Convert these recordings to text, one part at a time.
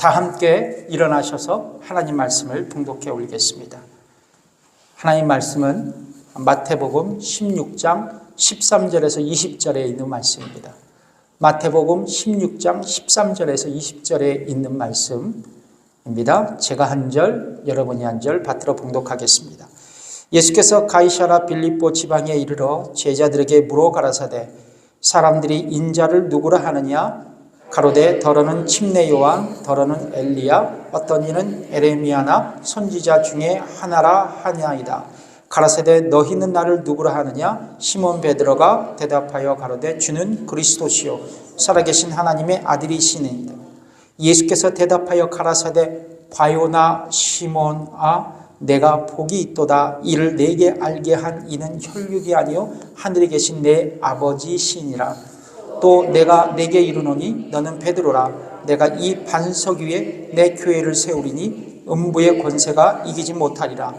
다 함께 일어나셔서 하나님 말씀을 봉독해 올리겠습니다. 하나님 말씀은 마태복음 16장 13절에서 20절에 있는 말씀입니다. 마태복음 16장 13절에서 20절에 있는 말씀입니다. 제가 한 절, 여러분이 한 절 받들어 봉독하겠습니다. 예수께서 가이사랴 빌립보 지방에 이르러 제자들에게 물어 가라사대 사람들이 인자를 누구라 하느냐? 가로되 더러는 침례 요한, 더러는 엘리야, 어떤 이는 에레미야나 선지자 중에 하나라 하냐이다. 가라사대 너희는 나를 누구라 하느냐? 시몬 베드로가 대답하여 가로되 주는 그리스도시요 살아계신 하나님의 아들이시니이다. 예수께서 대답하여 가라사대 바요나 시몬아 내가 복이 있도다. 이를 내게 알게 한 이는 혈육이 아니요 하늘에 계신 내 아버지시니라. 또 내가 내게 이르노니 너는 베드로라. 내가 이 반석 위에 내 교회를 세우리니 음부의 권세가 이기지 못하리라.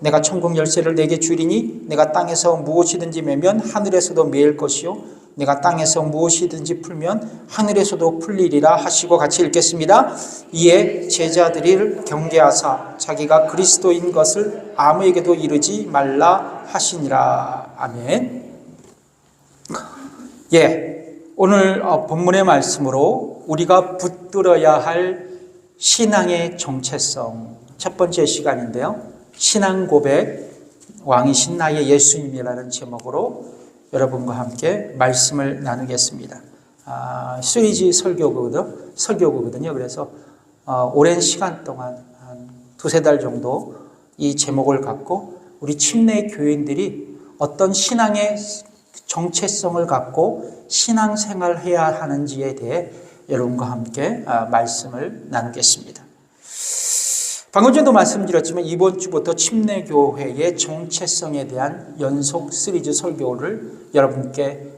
내가 천국 열쇠를 내게 주리니 내가 땅에서 무엇이든지 매면 하늘에서도 매일 것이요 내가 땅에서 무엇이든지 풀면 하늘에서도 풀리리라 하시고 같이 읽겠습니다. 이에 제자들을 경계하사 자기가 그리스도인 것을 아무에게도 이르지 말라 하시니라. 아멘. 오늘 본문의 말씀으로 우리가 붙들어야 할 신앙의 정체성 첫 번째 시간인데요. 신앙 고백 왕이신 나의 예수님이라는 제목으로 여러분과 함께 말씀을 나누겠습니다. 시리즈 설교거든요. 그래서 오랜 시간 동안 한 두세 달 정도 이 제목을 갖고 우리 침례 교인들이 어떤 신앙의 정체성을 갖고 신앙생활을 해야 하는지에 대해 여러분과 함께 말씀을 나누겠습니다. 방금 전에도 말씀드렸지만 이번 주부터 침례교회의 정체성에 대한 연속 시리즈 설교를 여러분께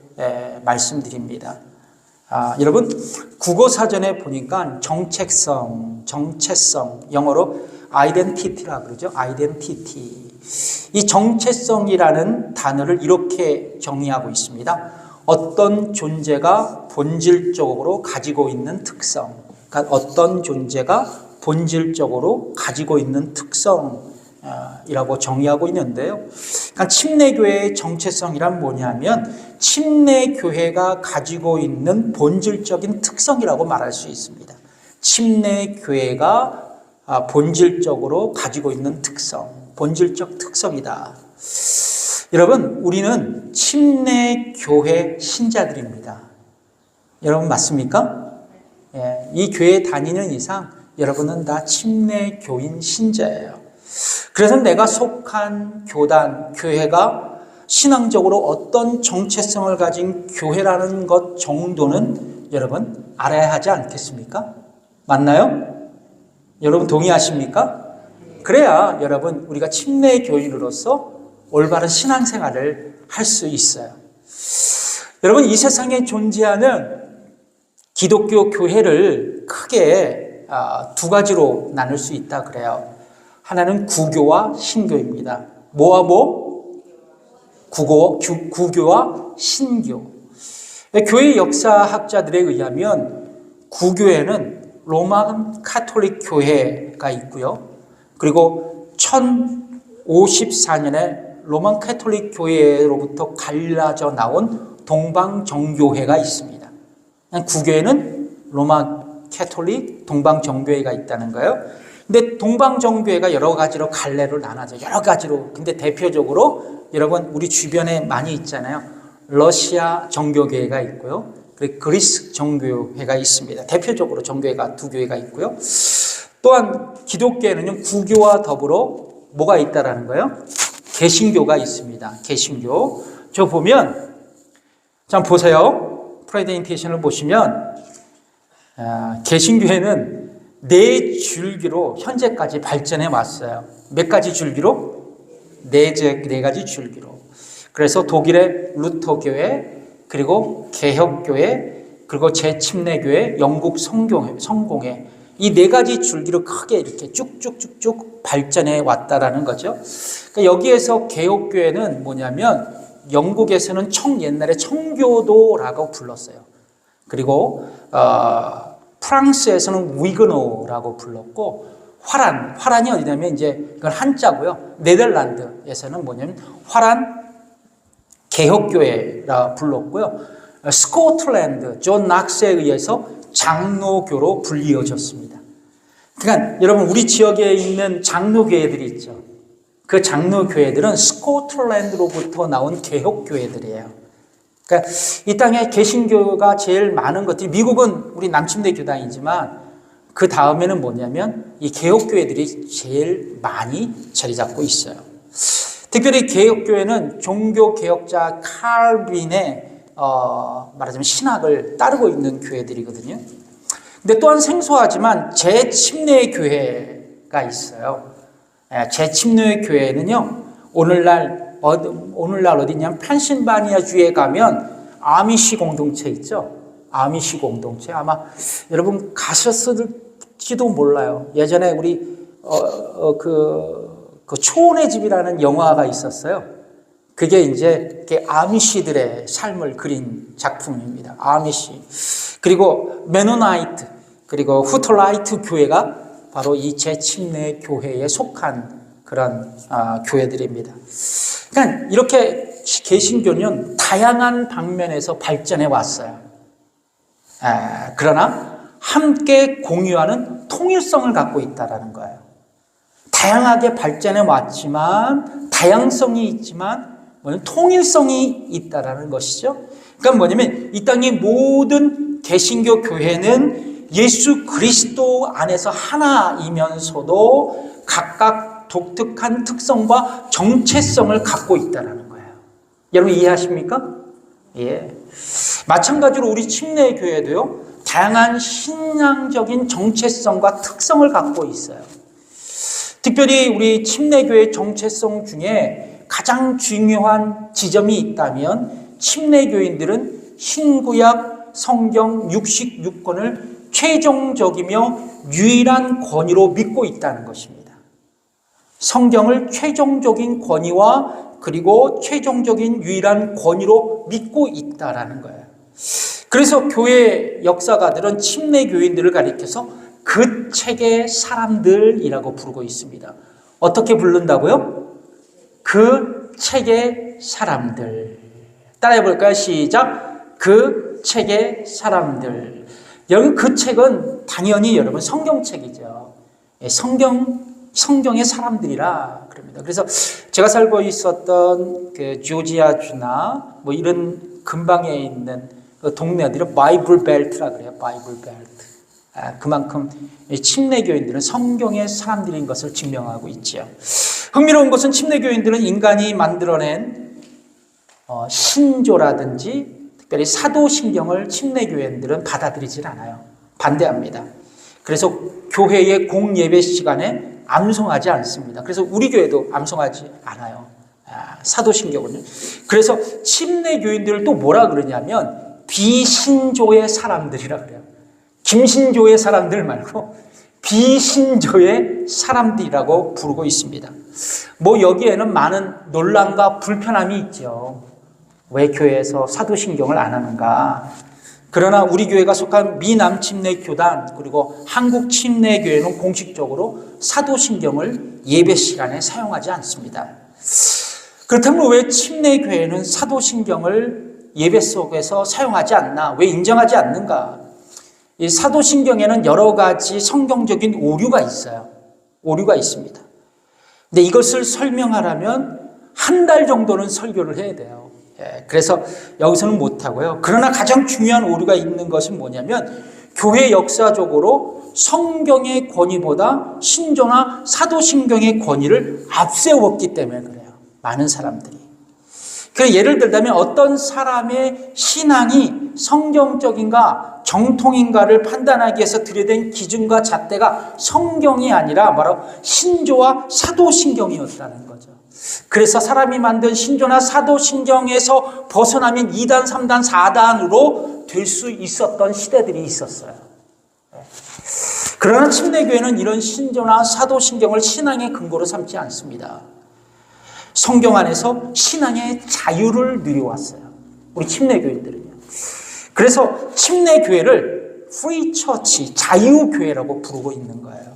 말씀드립니다. 여러분 국어사전에 보니까 정체성, 영어로 identity라고 그러죠. identity. 이 정체성이라는 단어를 이렇게 정의하고 있습니다. 어떤 존재가 본질적으로 가지고 있는 특성, 그러니까 어떤 존재가 본질적으로 가지고 있는 특성이라고 정의하고 있는데요. 그러니까 침례교회의 정체성이란 뭐냐면 침례교회가 가지고 있는 본질적인 특성이라고 말할 수 있습니다. 침례교회가 본질적으로 가지고 있는 특성, 본질적 특성이다. 여러분, 우리는 침례교회 신자들입니다. 여러분 맞습니까? 이 교회에 다니는 이상 여러분은 다 침례교인 신자예요. 그래서 내가 속한 교단, 교회가 신앙적으로 어떤 정체성을 가진 교회라는 것 정도는 여러분 알아야 하지 않겠습니까? 맞나요? 여러분 동의하십니까? 그래야 여러분 우리가 침례교인으로서 올바른 신앙생활을 할 수 있어요. 여러분 이 세상에 존재하는 기독교 교회를 크게 두 가지로 나눌 수 있다 그래요. 하나는 구교와 신교입니다. 뭐와 뭐? 구교와 신교. 교회 역사학자들에 의하면 구교에는 로마 카톨릭 교회가 있고요. 그리고 1054년에 로마 카톨릭 교회로부터 갈라져 나온 동방정교회가 있습니다. 구교에는 로마 카톨릭, 동방정교회가 있다는 거예요. 근데 동방정교회가 여러 가지로 갈래로 나눠져. 여러 가지로. 근데 대표적으로 여러분 우리 주변에 많이 있잖아요. 러시아 정교회가 있고요. 그리고 그리스 정교회가 있습니다. 대표적으로 정교회가 두 교회가 있고요. 또한 기독교에는요. 구교와 더불어 뭐가 있다라는 거예요? 개신교가 있습니다. 개신교. 저 보면 자 보세요. 프레젠테이션을 보시면 개신교회는 네 줄기로 현재까지 발전해 왔어요. 몇 가지 줄기로? 네 가지 줄기로. 그래서 독일의 루터교회, 그리고 개혁교회, 그리고 재침례교회, 영국 성공회 이 네 가지 줄기로 크게 이렇게 쭉쭉쭉쭉 발전해 왔다라는 거죠. 그러니까 여기에서 개혁교회는 뭐냐면 영국에서는 옛날에 청교도라고 불렀어요. 그리고 프랑스에서는 위그노라고 불렀고, 화란이 어디냐면 이제 이건 한자고요. 네덜란드에서는 뭐냐면 화란 개혁교회라 불렀고요. 스코틀랜드 존 낙스에 의해서 장로교로 불리어졌습니다. 그러니까 여러분, 우리 지역에 있는 장로교회들이 있죠. 그 장로교회들은 스코틀랜드로부터 나온 개혁교회들이에요. 그러니까 이 땅에 개신교가 제일 많은 것들이, 미국은 우리 남침대 교단이지만 그 다음에는 뭐냐면 이 개혁교회들이 제일 많이 자리 잡고 있어요. 특별히 개혁교회는 종교개혁자 칼빈의 말하자면 신학을 따르고 있는 교회들이거든요. 근데 또한 생소하지만 재침례 교회가 있어요. 재침례 교회는요, 오늘날 어디냐면 펜실바니아 주에 가면 아미시 공동체 있죠. 아미시 공동체, 아마 여러분 가셨을지도 몰라요. 예전에 우리 그 초원의 집이라는 영화가 있었어요. 그게 이제 아미시들의 삶을 그린 작품입니다. 아미시. 그리고 메노나이트, 그리고 후터라이트 교회가 바로 이 재침례 교회에 속한 그런 교회들입니다. 그러니까 이렇게 개신교는 다양한 방면에서 발전해 왔어요. 그러나 함께 공유하는 통일성을 갖고 있다는 거예요. 다양하게 발전해 왔지만, 다양성이 있지만 통일성이 있다는 것이죠. 그러니까 뭐냐면 이 땅의 모든 개신교 교회는 예수 그리스도 안에서 하나이면서도 각각 독특한 특성과 정체성을 갖고 있다는 거예요. 여러분 이해하십니까? 예. 마찬가지로 우리 침례교회도요, 다양한 신앙적인 정체성과 특성을 갖고 있어요. 특별히 우리 침례교회 정체성 중에 가장 중요한 지점이 있다면, 침례교인들은 신구약 성경 66권을 최종적이며 유일한 권위로 믿고 있다는 것입니다. 성경을 최종적인 권위와 그리고 최종적인 유일한 권위로 믿고 있다라는 거예요. 그래서 교회 역사가들은 침례교인들을 가리켜서 그 책의 사람들이라고 부르고 있습니다. 어떻게 부른다고요? 그 책의 사람들. 따라해 볼까요? 시작. 그 책의 사람들. 여러분, 그 책은 당연히 여러분 성경책이죠. 성경의 사람들이라 그럽니다. 그래서 제가 살고 있었던 그 조지아주나 뭐 이런 근방에 있는 그 동네들은 바이블 벨트라 그래요. 바이블 벨트. 그만큼 침례교인들은 성경의 사람들인 것을 증명하고 있죠. 흥미로운 것은 침례교인들은 인간이 만들어낸 신조라든지 특별히 사도신경을 침례교인들은 받아들이질 않아요. 반대합니다. 그래서 교회의 공예배 시간에 암송하지 않습니다. 그래서 우리 교회도 암송하지 않아요. 사도신경은요. 그래서 침례교인들을 또 뭐라 그러냐면 비신조의 사람들이라 그래요. 김신조의 사람들 말고 비신조의 사람들이라고 부르고 있습니다. 뭐 여기에는 많은 논란과 불편함이 있죠. 왜 교회에서 사도신경을 안 하는가? 그러나 우리 교회가 속한 미남침례교단 그리고 한국침례교회는 공식적으로 사도신경을 예배 시간에 사용하지 않습니다. 그렇다면 왜 침례교회는 사도신경을 예배 속에서 사용하지 않나? 왜 인정하지 않는가? 이 사도신경에는 여러 가지 성경적인 오류가 있어요. 오류가 있습니다. 근데 이것을 설명하려면 한 달 정도는 설교를 해야 돼요. 그래서 여기서는 못하고요. 그러나 가장 중요한 오류가 있는 것은 뭐냐면 교회 역사적으로 성경의 권위보다 신조나 사도신경의 권위를 앞세웠기 때문에 그래요. 많은 사람들이. 그래서 예를 들자면 어떤 사람의 신앙이 성경적인가 정통인가를 판단하기 위해서 들여댄 기준과 잣대가 성경이 아니라 바로 신조와 사도신경이었다는 거죠. 그래서 사람이 만든 신조나 사도신경에서 벗어나면 2단, 3단, 4단으로 될 수 있었던 시대들이 있었어요. 그러나 침례교회는 이런 신조나 사도신경을 신앙의 근거로 삼지 않습니다. 성경 안에서 신앙의 자유를 누려왔어요. 우리 침례교인들은요. 그래서 침례교회를 프리 처치, 자유교회라고 부르고 있는 거예요.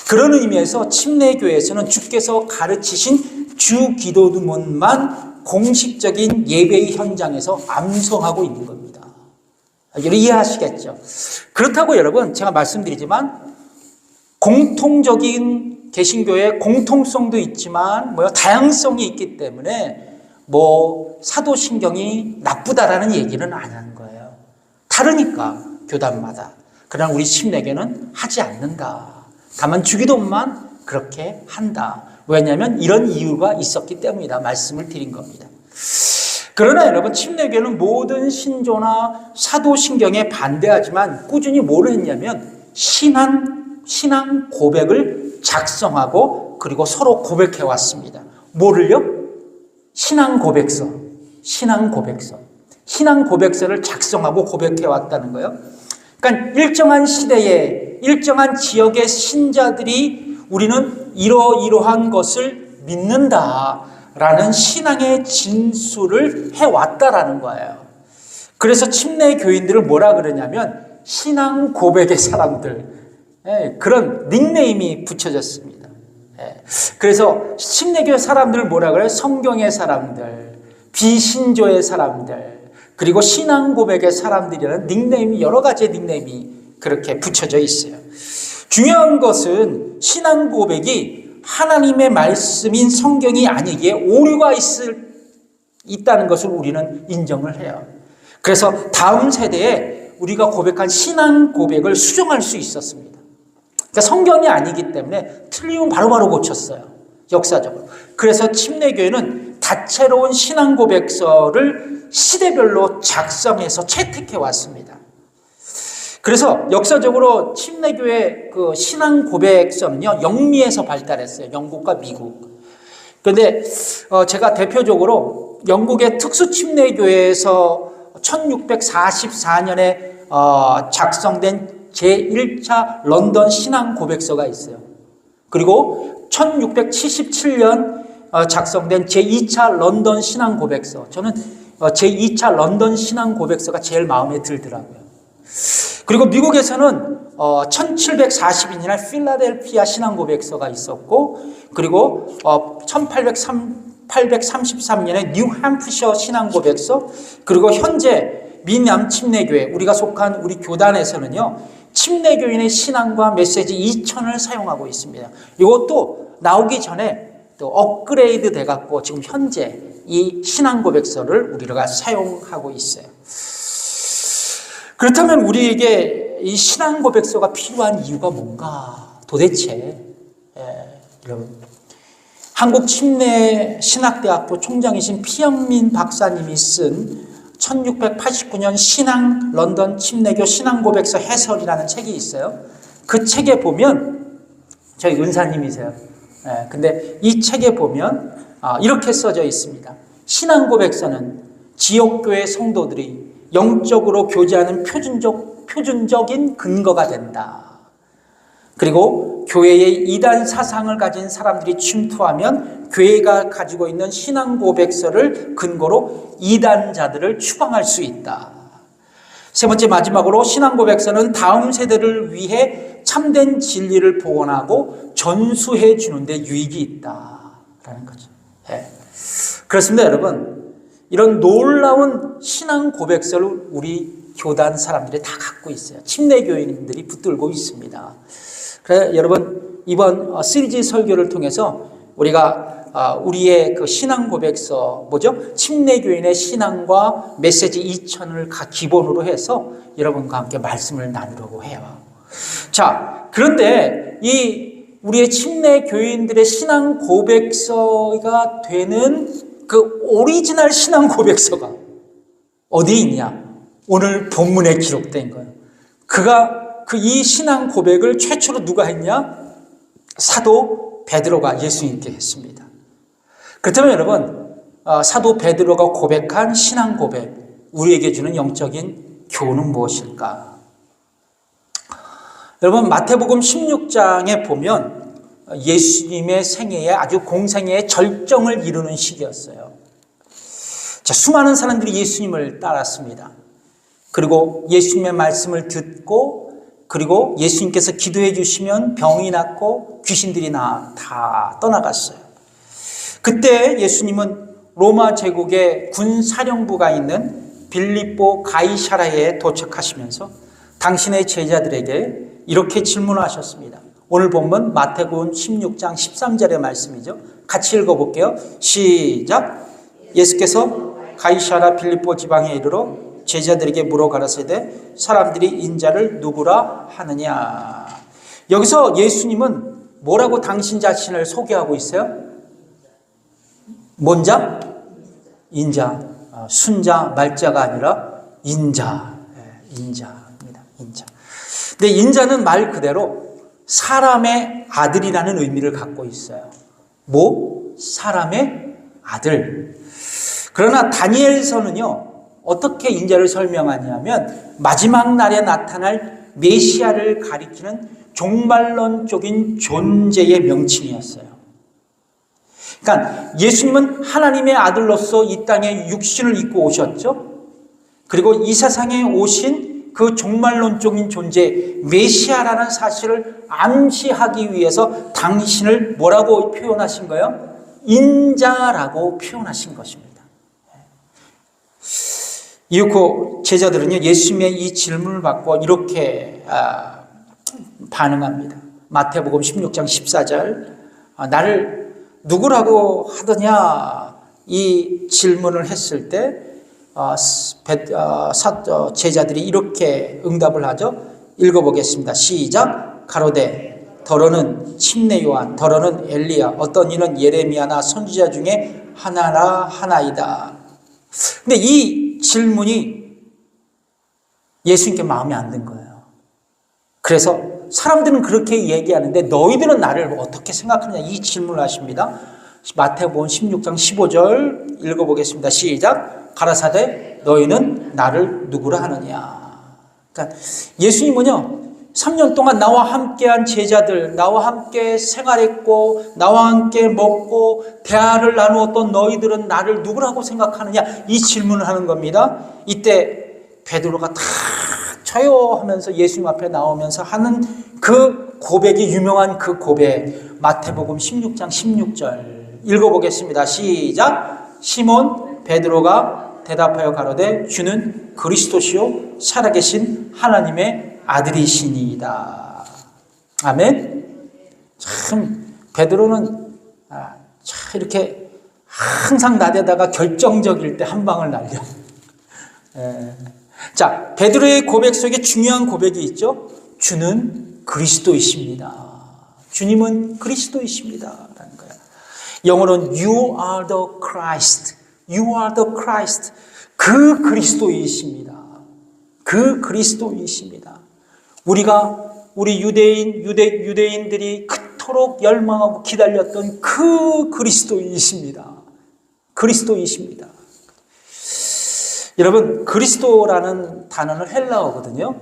그런 의미에서 침례교회에서는 주께서 가르치신 주 기도문만 공식적인 예배의 현장에서 암송하고 있는 겁니다. 여러분 이해하시겠죠? 그렇다고 여러분 제가 말씀드리지만 공통적인 개신교의 공통성도 있지만 다양성이 있기 때문에 사도신경이 나쁘다라는 얘기는 안 하는 거예요. 다르니까 교단마다. 그러나 우리 침례교는 하지 않는다. 다만 주기도만 그렇게 한다. 왜냐하면 이런 이유가 있었기 때문이다. 말씀을 드린 겁니다. 그러나 여러분 침례교는 모든 신조나 사도신경에 반대하지만 꾸준히 뭘 했냐면 신앙 고백을 작성하고 그리고 서로 고백해 왔습니다. 뭐를요? 신앙 고백서를 작성하고 고백해 왔다는 거예요. 그러니까 일정한 시대에 일정한 지역의 신자들이 우리는 이러이러한 것을 믿는다라는 신앙의 진술을 해왔다라는 거예요. 그래서 침례 교인들을 뭐라 그러냐면 신앙 고백의 사람들, 그런 닉네임이 붙여졌습니다. 그래서 침례교 사람들을 뭐라 그래요? 성경의 사람들, 비신조의 사람들, 그리고 신앙 고백의 사람들이라는 닉네임이 여러 가지의 닉네임이 그렇게 붙여져 있어요. 중요한 것은 신앙 고백이 하나님의 말씀인 성경이 아니기에 오류가 있다는 것을 우리는 인정을 해요. 그래서 다음 세대에 우리가 고백한 신앙 고백을 수정할 수 있었습니다. 그러니까 성경이 아니기 때문에 틀리면 바로바로 고쳤어요. 역사적으로. 그래서 침례교회는 다채로운 신앙 고백서를 시대별로 작성해서 채택해 왔습니다. 그래서 역사적으로 침례교회 그 신앙 고백서는요, 영미에서 발달했어요. 영국과 미국. 그런데 제가 대표적으로 영국의 특수 침례교회에서 1644년에 작성된 제1차 런던 신앙 고백서가 있어요. 그리고 1677년 작성된 제2차 런던 신앙 고백서. 저는 제2차 런던 신앙 고백서가 제일 마음에 들더라고요. 그리고 미국에서는 1742년에 필라델피아 신앙 고백서가 있었고, 그리고 1833년에 뉴햄프셔 신앙 고백서, 그리고 현재 미남 침례교회, 우리가 속한 우리 교단에서는요, 침례교인의 신앙과 메시지 2000을 사용하고 있습니다. 이것도 나오기 전에 또 업그레이드 돼갖고 지금 현재 이 신앙 고백서를 우리가 사용하고 있어요. 그렇다면 우리에게 이 신앙 고백서가 필요한 이유가 뭔가? 도대체 여러분, 한국 침례 신학대학교 총장이신 피영민 박사님이 쓴 1689년 신앙 런던 침례교 신앙 고백서 해설이라는 책이 있어요. 그 책에 보면 저희 은사님이세요. 근데 이 책에 보면 이렇게 써져 있습니다. 신앙 고백서는 지역교회 성도들이 영적으로 교제하는 표준적인 근거가 된다. 그리고 교회의 이단 사상을 가진 사람들이 침투하면 교회가 가지고 있는 신앙 고백서를 근거로 이단자들을 추방할 수 있다. 세 번째 마지막으로 신앙 고백서는 다음 세대를 위해 참된 진리를 복원하고 전수해 주는 데 유익이 있다라는 거죠. 그렇습니다, 여러분. 이런 놀라운 신앙 고백서를 우리 교단 사람들이 다 갖고 있어요. 침례교인들이 붙들고 있습니다. 그래서 여러분, 이번 시리즈 설교를 통해서 우리가 우리의 그 신앙 고백서, 침례교인의 신앙과 메시지 2000을 기본으로 해서 여러분과 함께 말씀을 나누려고 해요. 자, 그런데 우리의 침례교인들의 신앙 고백서가 되는 그 오리지널 신앙 고백서가 어디 있냐? 오늘 본문에 기록된 거예요. 이 신앙 고백을 최초로 누가 했냐? 사도 베드로가 예수님께 했습니다. 그렇다면 여러분, 사도 베드로가 고백한 신앙 고백, 우리에게 주는 영적인 교훈은 무엇일까? 여러분, 마태복음 16장에 보면 예수님의 생애에 아주 공생애의 절정을 이루는 시기였어요. 자, 수많은 사람들이 예수님을 따랐습니다. 그리고 예수님의 말씀을 듣고 그리고 예수님께서 기도해 주시면 병이 낫고 귀신들이 다 떠나갔어요. 그때 예수님은 로마 제국의 군사령부가 있는 빌립보 가이사라에 도착하시면서 당신의 제자들에게 이렇게 질문하셨습니다. 오늘 본문 마태복음 16장 13절의 말씀이죠. 같이 읽어볼게요. 시작. 예수께서 가이사라 빌립보 지방에 이르러 제자들에게 물어 가라사대 사람들이 인자를 누구라 하느냐. 여기서 예수님은 뭐라고 당신 자신을 소개하고 있어요? 뭔 자? 인자. 순자, 말자가 아니라 인자. 인자입니다. 인자. 근데 인자는 말 그대로 사람의 아들이라는 의미를 갖고 있어요. 뭐? 사람의 아들. 그러나 다니엘서는요, 어떻게 인자를 설명하냐면 마지막 날에 나타날 메시아를 가리키는 종말론적인 존재의 명칭이었어요. 그러니까 예수님은 하나님의 아들로서 이 땅에 육신을 입고 오셨죠. 그리고 이 세상에 오신 그 종말론적인 존재 메시아라는 사실을 암시하기 위해서 당신을 뭐라고 표현하신 거예요? 인자라고 표현하신 것입니다. 이윽고 제자들은요, 예수님의 이 질문을 받고 이렇게 반응합니다. 마태복음 16장 14절, 나를 누구라고 하더냐, 이 질문을 했을 때 제자들이 이렇게 응답을 하죠. 읽어보겠습니다. 시작. 가로되 더러는 침례 요한, 더러는 엘리야, 어떤 이는 예레미야나 선지자 중에 하나라 하나이다. 근데 이 질문이 예수님께 마음에 안 든 거예요. 그래서 사람들은 그렇게 얘기하는데 너희들은 나를 어떻게 생각하느냐, 이 질문을 하십니다. 마태복음 16장 15절 읽어보겠습니다. 시작. 가라사대 너희는 나를 누구라 하느냐. 그러니까 예수님은요, 3년 동안 나와 함께한 제자들, 나와 함께 생활했고 나와 함께 먹고 대화를 나누었던 너희들은 나를 누구라고 생각하느냐, 이 질문을 하는 겁니다. 이때 베드로가 다 저요 하면서 예수님 앞에 나오면서 하는 그 고백이 유명한 그 고백, 마태복음 16장 16절 읽어보겠습니다. 시작. 시몬 베드로가 대답하여 가로되 주는 그리스도시요 살아계신 하나님의 아들이시니이다. 아멘. 참 베드로는 참 이렇게 항상 나대다가 결정적일 때 한 방을 날려. 자, 베드로의 고백 속에 중요한 고백이 있죠. 주는 그리스도이십니다. 주님은 그리스도이십니다 라는 거예요. 영어로는 You are the Christ. You are the Christ. 그 그리스도이십니다. 그 그리스도이십니다. 우리 유대인들이 그토록 열망하고 기다렸던 그 그리스도이십니다. 그리스도이십니다. 여러분, 그리스도라는 단어는 헬라어거든요.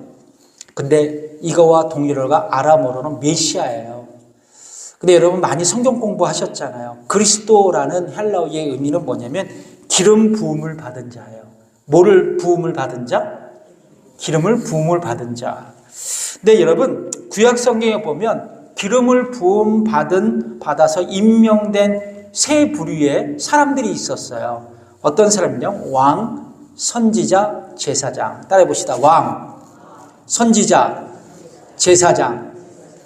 근데 이거와 동일어가 아람어로는 메시아예요. 근데 여러분 많이 성경 공부하셨잖아요. 그리스도라는 헬라어의 의미는 뭐냐면 기름 부음을 받은 자예요. 뭐를 부음을 받은 자? 기름을 부음을 받은 자. 근데 여러분, 구약 성경에 보면 기름을 부음 받아서 임명된 세 부류의 사람들이 있었어요. 어떤 사람은요? 왕, 선지자, 제사장. 따라해 봅시다. 왕, 선지자, 제사장.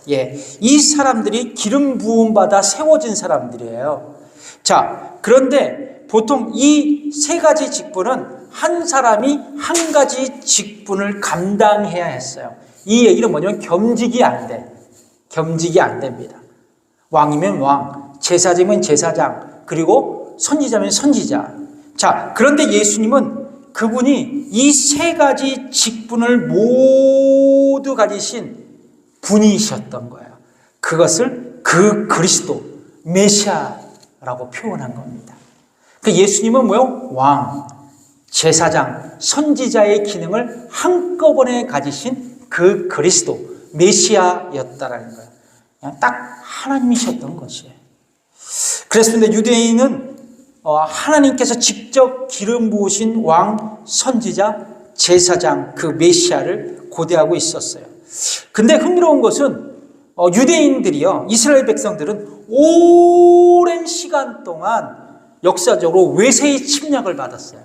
예, 이 사람들이 기름 부음 받아 세워진 사람들이에요. 자, 그런데 보통 이 세 가지 직분은 한 사람이 한 가지 직분을 감당해야 했어요. 이 얘기는 뭐냐면 겸직이 안 돼. 겸직이 안 됩니다. 왕이면 왕, 제사장이면 제사장, 그리고 선지자면 선지자. 자, 그런데 예수님은 그분이 이 세 가지 직분을 모두 가지신 분이셨던 거예요. 그것을 그 그리스도, 메시아라고 표현한 겁니다. 그 예수님은 뭐요? 왕, 제사장, 선지자의 기능을 한꺼번에 가지신 그 그리스도, 메시아였다라는 거예요. 그냥 딱 하나님이셨던 것이에요. 그랬습니다. 유대인은 하나님께서 직접 기름 부으신 왕, 선지자, 제사장, 그 메시아를 고대하고 있었어요. 근데 흥미로운 것은 유대인들이요, 이스라엘 백성들은 오랜 시간 동안 역사적으로 외세의 침략을 받았어요.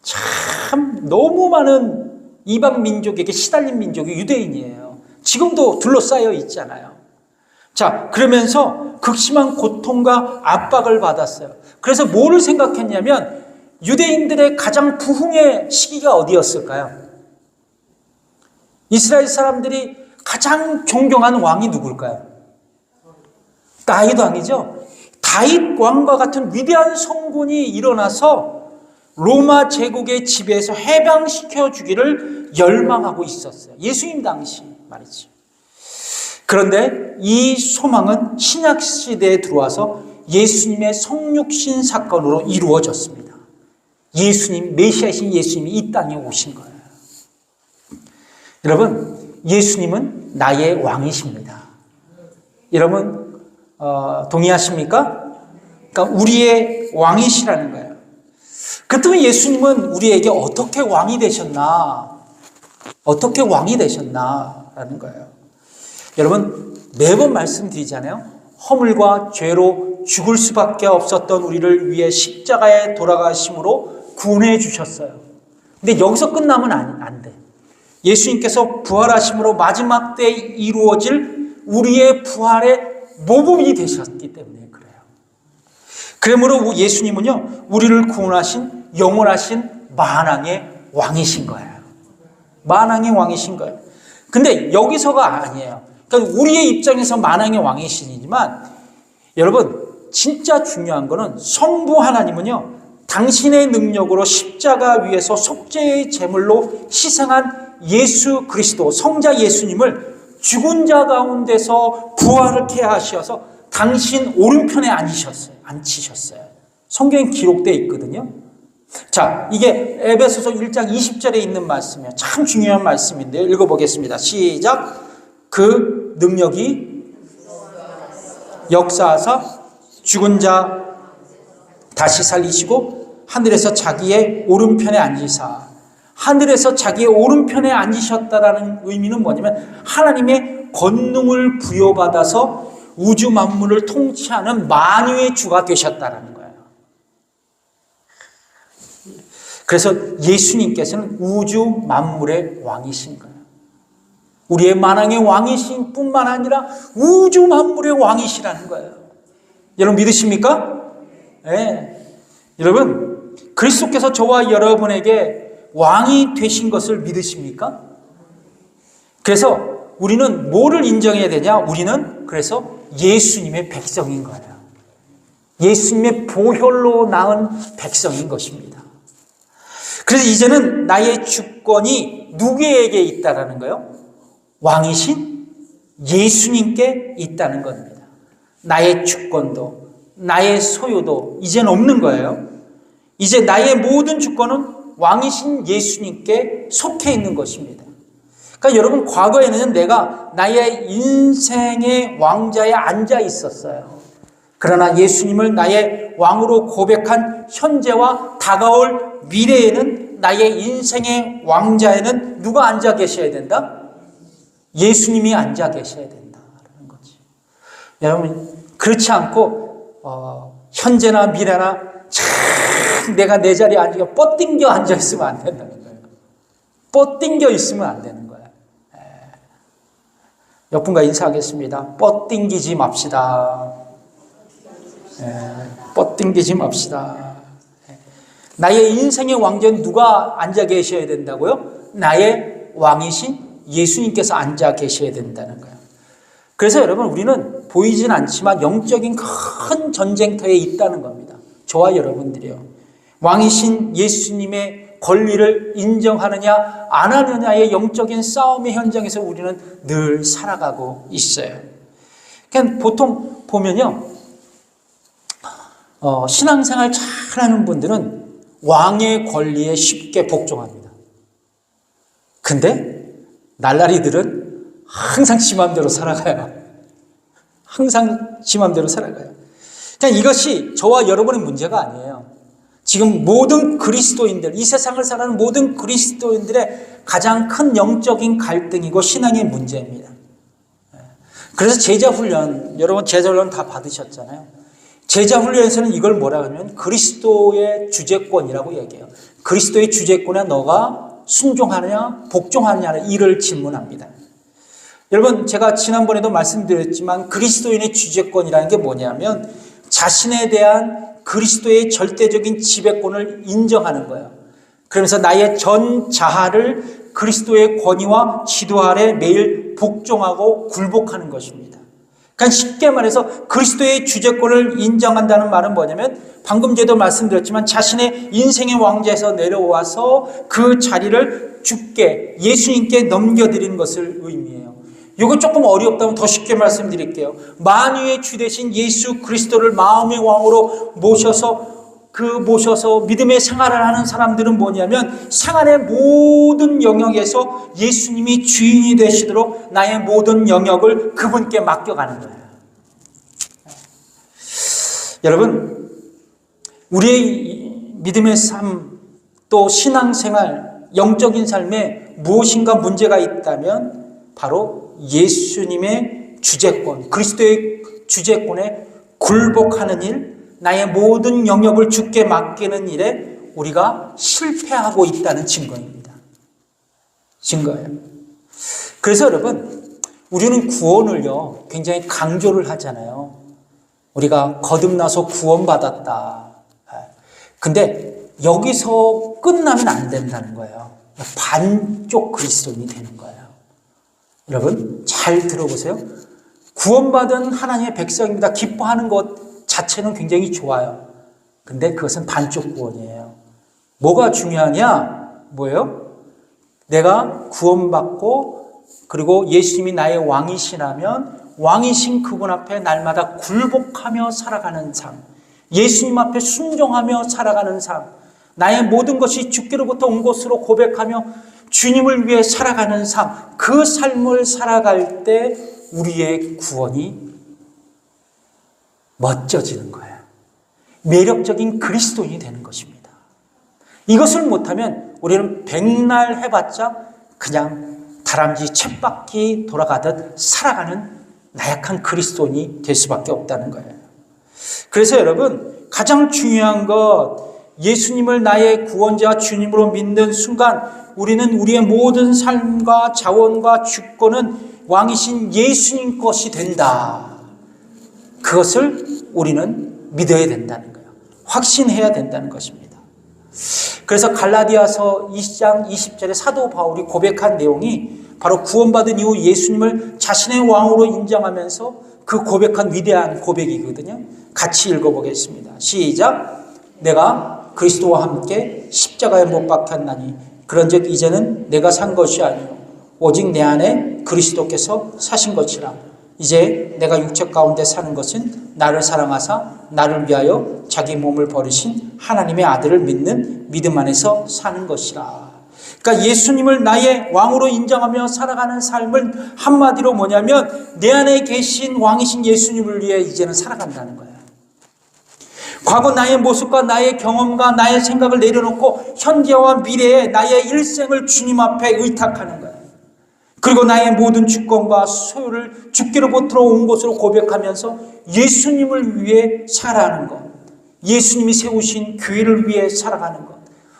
참 너무 많은 이방 민족에게 시달린 민족이 유대인이에요. 지금도 둘러싸여 있잖아요. 자, 그러면서 극심한 고통과 압박을 받았어요. 그래서 뭐를 생각했냐면 유대인들의 가장 부흥의 시기가 어디였을까요? 이스라엘 사람들이 가장 존경하는 왕이 누굴까요? 다윗 왕이죠. 다윗 왕과 같은 위대한 성군이 일어나서 로마 제국의 지배에서 해방시켜 주기를 열망하고 있었어요. 예수님 당시 말이죠. 그런데 이 소망은 신약 시대에 들어와서 예수님의 성육신 사건으로 이루어졌습니다. 예수님, 메시아이신 예수님이 이 땅에 오신 거예요. 여러분, 예수님은 나의 왕이십니다. 여러분 동의하십니까? 그러니까 우리의 왕이시라는 거예요. 그렇다면 예수님은 우리에게 어떻게 왕이 되셨나? 어떻게 왕이 되셨나라는 거예요. 여러분, 매번 말씀드리잖아요. 허물과 죄로 죽을 수밖에 없었던 우리를 위해 십자가에 돌아가심으로 구원해 주셨어요. 근데 여기서 끝나면 안 돼. 예수님께서 부활하심으로 마지막 때에 이루어질 우리의 부활의 모범이 되셨기 때문에 그래요. 그러므로 예수님은요, 우리를 구원하신 영원하신 만왕의 왕이신 거예요. 만왕의 왕이신 거예요. 근데 여기서가 아니에요. 그러니까 우리의 입장에서 만왕의 왕이시지만 여러분, 진짜 중요한 거는 성부 하나님은요, 당신의 능력으로 십자가 위에서 속죄의 제물로 희생한 예수 그리스도, 성자 예수님을 죽은 자 가운데서 부활케 하셔서 당신 오른편에 앉히셨어요. 성경에 기록되어 있거든요. 자, 이게 에베소서 1장 20절에 있는 말씀이에요. 참 중요한 말씀인데요. 읽어보겠습니다. 시작. 그 능력이 역사하사 죽은 자 다시 살리시고 하늘에서 자기의 오른편에 앉으사, 하늘에서 자기의 오른편에 앉으셨다라는 의미는 뭐냐면 하나님의 권능을 부여받아서 우주 만물을 통치하는 만유의 주가 되셨다라는 거예요. 그래서 예수님께서는 우주 만물의 왕이신 거예요. 우리의 만왕의 왕이신 뿐만 아니라 우주 만물의 왕이시라는 거예요. 여러분 믿으십니까? 네. 여러분, 그리스도께서 저와 여러분에게 왕이 되신 것을 믿으십니까? 그래서 우리는 뭐를 인정해야 되냐? 우리는 그래서 예수님의 백성인 거예요. 예수님의 보혈로 낳은 백성인 것입니다. 그래서 이제는 나의 주권이 누구에게 있다라는 거예요? 왕이신 예수님께 있다는 겁니다. 나의 주권도 나의 소유도 이제는 없는 거예요. 이제 나의 모든 주권은 왕이신 예수님께 속해 있는 것입니다. 그러니까 여러분, 과거에는 내가 나의 인생의 왕자에 앉아 있었어요. 그러나 예수님을 나의 왕으로 고백한 현재와 다가올 미래에는 나의 인생의 왕자에는 누가 앉아 계셔야 된다? 예수님이 앉아 계셔야 된다는 거지. 여러분, 그렇지 않고 현재나 미래나 참 내가 내 자리에 앉아 뻗띵겨 앉아 있으면 안 된다는 거예요. 뻗띵겨 있으면 안 되는 거예요. 옆분과 인사하겠습니다. 뻗띵기지 맙시다. 뻗띵기지 맙시다. 나의 인생의 왕자는 누가 앉아 계셔야 된다고요? 나의 왕이신 예수님께서 앉아 계셔야 된다는 거예요. 그래서 여러분, 우리는 보이진 않지만 영적인 큰 전쟁터에 있다는 겁니다. 저와 여러분들이요. 왕이신 예수님의 권리를 인정하느냐 안 하느냐의 영적인 싸움의 현장에서 우리는 늘 살아가고 있어요. 그냥 보통 보면요, 신앙생활 잘하는 분들은 왕의 권리에 쉽게 복종합니다. 근데 날라리들은 항상 지 맘대로 살아가요. 항상 지 맘대로 살아가요. 그냥 이것이 저와 여러분의 문제가 아니에요. 지금 모든 그리스도인들, 이 세상을 사는 모든 그리스도인들의 가장 큰 영적인 갈등이고 신앙의 문제입니다. 그래서 제자훈련, 여러분 제자훈련 다 받으셨잖아요. 제자훈련에서는 이걸 뭐라 하면 그리스도의 주재권이라고 얘기해요. 그리스도의 주재권에 너가 순종하느냐 복종하느냐를 이를 질문합니다. 여러분 제가 지난번에도 말씀드렸지만 그리스도인의 주재권이라는 게 뭐냐면 자신에 대한 그리스도의 절대적인 지배권을 인정하는 거예요. 그러면서 나의 전 자아를 그리스도의 권위와 지도 아래 매일 복종하고 굴복하는 것입니다. 그러니까 쉽게 말해서 그리스도의 주재권을 인정한다는 말은 뭐냐면 방금 전에도 말씀드렸지만 자신의 인생의 왕좌에서 내려와서 그 자리를 주께 예수님께 넘겨드리는 것을 의미해요. 이거 조금 어렵다면 더 쉽게 말씀드릴게요. 만유의 주 되신 예수 그리스도를 마음의 왕으로 모셔서 믿음의 생활을 하는 사람들은 뭐냐면 생활의 모든 영역에서 예수님이 주인이 되시도록 나의 모든 영역을 그분께 맡겨가는 거예요. 여러분, 우리의 믿음의 삶, 또 신앙생활, 영적인 삶에 무엇인가 문제가 있다면 바로 예수님의 주재권, 그리스도의 주재권에 굴복하는 일, 나의 모든 영역을 주께 맡기는 일에 우리가 실패하고 있다는 증거입니다. 증거예요. 그래서 여러분, 우리는 구원을요, 굉장히 강조를 하잖아요. 우리가 거듭나서 구원받았다. 근데 여기서 끝나면 안 된다는 거예요. 반쪽 그리스도인이 되는 거예요. 여러분, 잘 들어보세요. 구원받은 하나님의 백성입니다. 기뻐하는 것 자체는 굉장히 좋아요. 근데 그것은 반쪽 구원이에요. 뭐가 중요하냐? 뭐예요? 내가 구원받고 그리고 예수님이 나의 왕이시라면 왕이신 그분 앞에 날마다 굴복하며 살아가는 삶, 예수님 앞에 순종하며 살아가는 삶, 나의 모든 것이 주께로부터 온 것으로 고백하며 주님을 위해 살아가는 삶, 그 삶을 살아갈 때 우리의 구원이 멋져지는 거예요. 매력적인 그리스도인이 되는 것입니다. 이것을 못하면 우리는 백날 해봤자 그냥 다람쥐 쳇바퀴 돌아가듯 살아가는 나약한 그리스도인이 될 수밖에 없다는 거예요. 그래서 여러분, 가장 중요한 것, 예수님을 나의 구원자 주님으로 믿는 순간 우리는 우리의 모든 삶과 자원과 주권은 왕이신 예수님 것이 된다. 그것을 우리는 믿어야 된다는 거예요. 확신해야 된다는 것입니다. 그래서 갈라디아서 20장 20절에 사도 바울이 고백한 내용이 바로 구원받은 이후 예수님을 자신의 왕으로 인정하면서 그 고백한 위대한 고백이거든요. 같이 읽어보겠습니다. 시작. 내가 그리스도와 함께 십자가에 못 박혔나니 그런즉 이제는 내가 산 것이 아니요 오직 내 안에 그리스도께서 사신 것이라. 이제 내가 육체 가운데 사는 것은 나를 사랑하사 나를 위하여 자기 몸을 버리신 하나님의 아들을 믿는 믿음 안에서 사는 것이라. 그러니까 예수님을 나의 왕으로 인정하며 살아가는 삶을 한마디로 뭐냐면 내 안에 계신 왕이신 예수님을 위해 이제는 살아간다는 거예요. 과거 나의 모습과 나의 경험과 나의 생각을 내려놓고 현재와 미래의 나의 일생을 주님 앞에 의탁하는 거예요. 그리고 나의 모든 주권과 소유를 주께로부터 온 것으로 고백하면서 예수님을 위해 살아가는 것, 예수님이 세우신 교회를 위해 살아가는 것,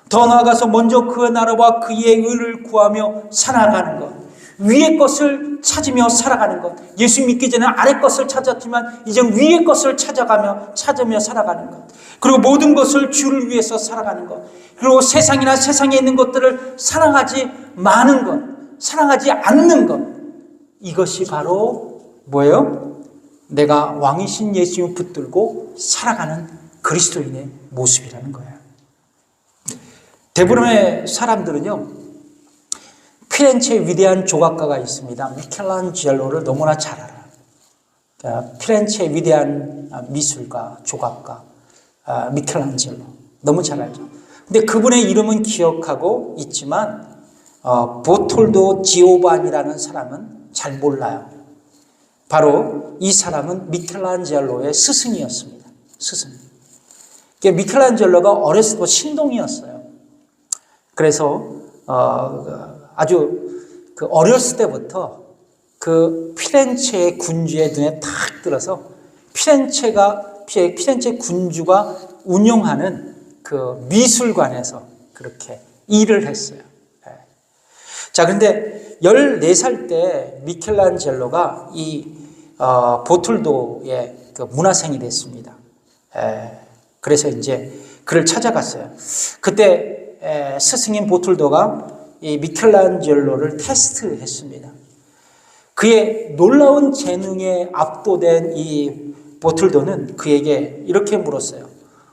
더 나아가서 먼저 그 나라와 그의 의를 구하며 살아가는 것, 위의 것을 찾으며 살아가는 것. 예수 믿기 전에 아래 것을 찾았지만 이제 위의 것을 찾으며 살아가는 것. 그리고 모든 것을 주를 위해서 살아가는 것. 그리고 세상이나 세상에 있는 것들을 사랑하지 마는 것, 사랑하지 않는 것. 이것이 바로 뭐예요? 내가 왕이신 예수님을 붙들고 살아가는 그리스도인의 모습이라는 거예요. 대부분의 사람들은요, 피렌체의 위대한 조각가가 있습니다. 미켈란젤로를 너무나 잘 알아요. 그러니까 피렌체의 위대한 미술가, 조각가 미켈란젤로 너무 잘 알죠. 근데 그분의 이름은 기억하고 있지만 보톨도 지오반이라는 사람은 잘 몰라요. 바로 이 사람은 미켈란젤로의 스승이었습니다. 스승. 미켈란젤로가 어렸을 때부터 신동이었어요. 그래서 아주 그 어렸을 때부터 그 피렌체의 군주의 눈에 탁 들어서 피렌체 군주가 운영하는 그 미술관에서 그렇게 일을 했어요. 자, 그런데 14살 때 미켈란젤로가 이 보툴도의 그 문화생이 됐습니다. 그래서 이제 그를 찾아갔어요. 그때 스승인 보툴도가 이 미켈란젤로를 테스트했습니다. 그의 놀라운 재능에 압도된 이 보툴도는 그에게 이렇게 물었어요.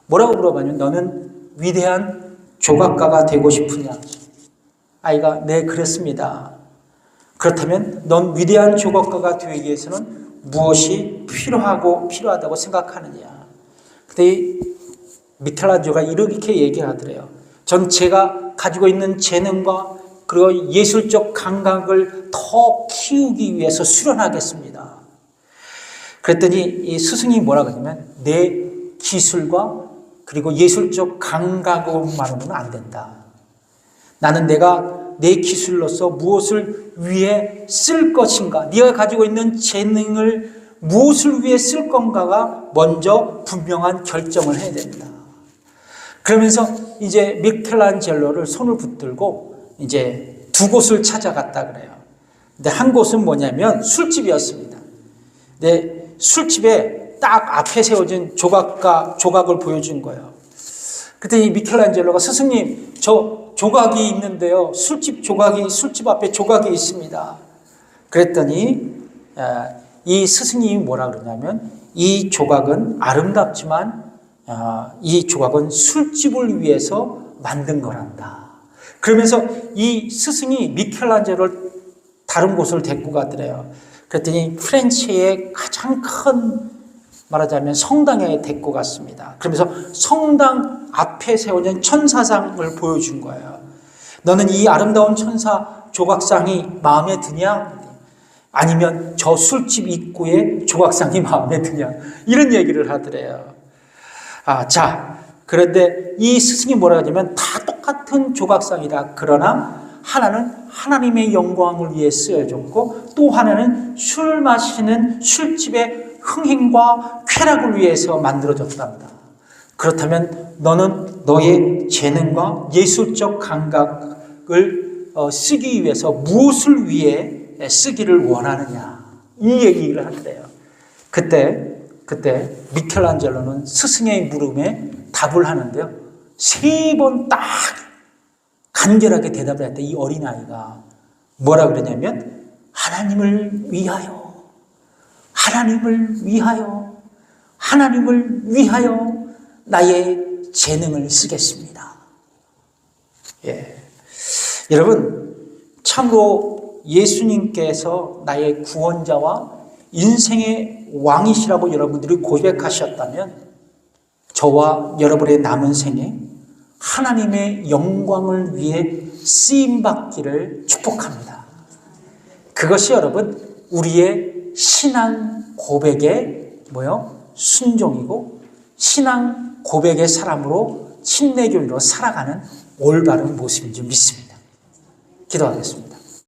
뭐라고 물어봤냐면 너는 위대한 조각가가 되고 싶으냐? 아이가 네, 그렇습니다. 그렇다면 넌 위대한 조각가가 되기 위해서는 무엇이 필요하다고 생각하느냐? 그때 미켈란젤로가 이렇게 얘기하더래요. 전 제가 가지고 있는 재능과 그리고 예술적 감각을 더 키우기 위해서 수련하겠습니다. 그랬더니 이 스승이 뭐라고 하냐면 내 기술과 그리고 예술적 감각으로만으로는 안 된다. 나는 내가 내 기술로서 무엇을 위해 쓸 것인가, 네가 가지고 있는 재능을 무엇을 위해 쓸 건가가 먼저 분명한 결정을 해야 된다. 그러면서 이제 미켈란젤로를 손을 붙들고 이제 두 곳을 찾아갔다 그래요. 근데 한 곳은 뭐냐면 술집이었습니다. 근데 술집에 딱 앞에 세워진 조각을 보여준 거예요. 그때 이 미켈란젤로가 스승님, 저 조각이 있는데요. 술집 앞에 조각이 있습니다. 그랬더니 이 스승님이 뭐라 그러냐면 이 조각은 아름답지만 이 조각은 술집을 위해서 만든 거란다. 그러면서 이 스승이 미켈란젤로를 다른 곳을 데리고 가더래요. 그랬더니 프렌치의 가장 큰 말하자면 성당에 데리고 갔습니다. 그러면서 성당 앞에 세워진 천사상을 보여준 거예요. 너는 이 아름다운 천사 조각상이 마음에 드냐? 아니면 저 술집 입구의 조각상이 마음에 드냐? 이런 얘기를 하더래요. 자, 그런데 이 스승이 뭐라 하냐면 다 똑같은 조각상이다. 그러나 하나는 하나님의 영광을 위해 쓰여졌고 또 하나는 술 마시는 술집의 흥행과 쾌락을 위해서 만들어졌답니다. 그렇다면 너는 너의 재능과 예술적 감각을 쓰기 위해서 무엇을 위해 쓰기를 원하느냐? 이 얘기를 하더래요. 그때 미켈란젤로는 스승의 물음에 답을 하는데요. 3번 딱 간결하게 대답을 했대. 이 어린아이가 뭐라 그러냐면 하나님을 위하여 나의 재능을 쓰겠습니다. 여러분, 참으로 예수님께서 나의 구원자와 인생의 왕이시라고 여러분들이 고백하셨다면 저와 여러분의 남은 생에 하나님의 영광을 위해 쓰임받기를 축복합니다. 그것이 여러분 우리의 신앙 고백의 순종이고 신앙 고백의 사람으로 침례교인으로 살아가는 올바른 모습인 줄 믿습니다. 기도하겠습니다.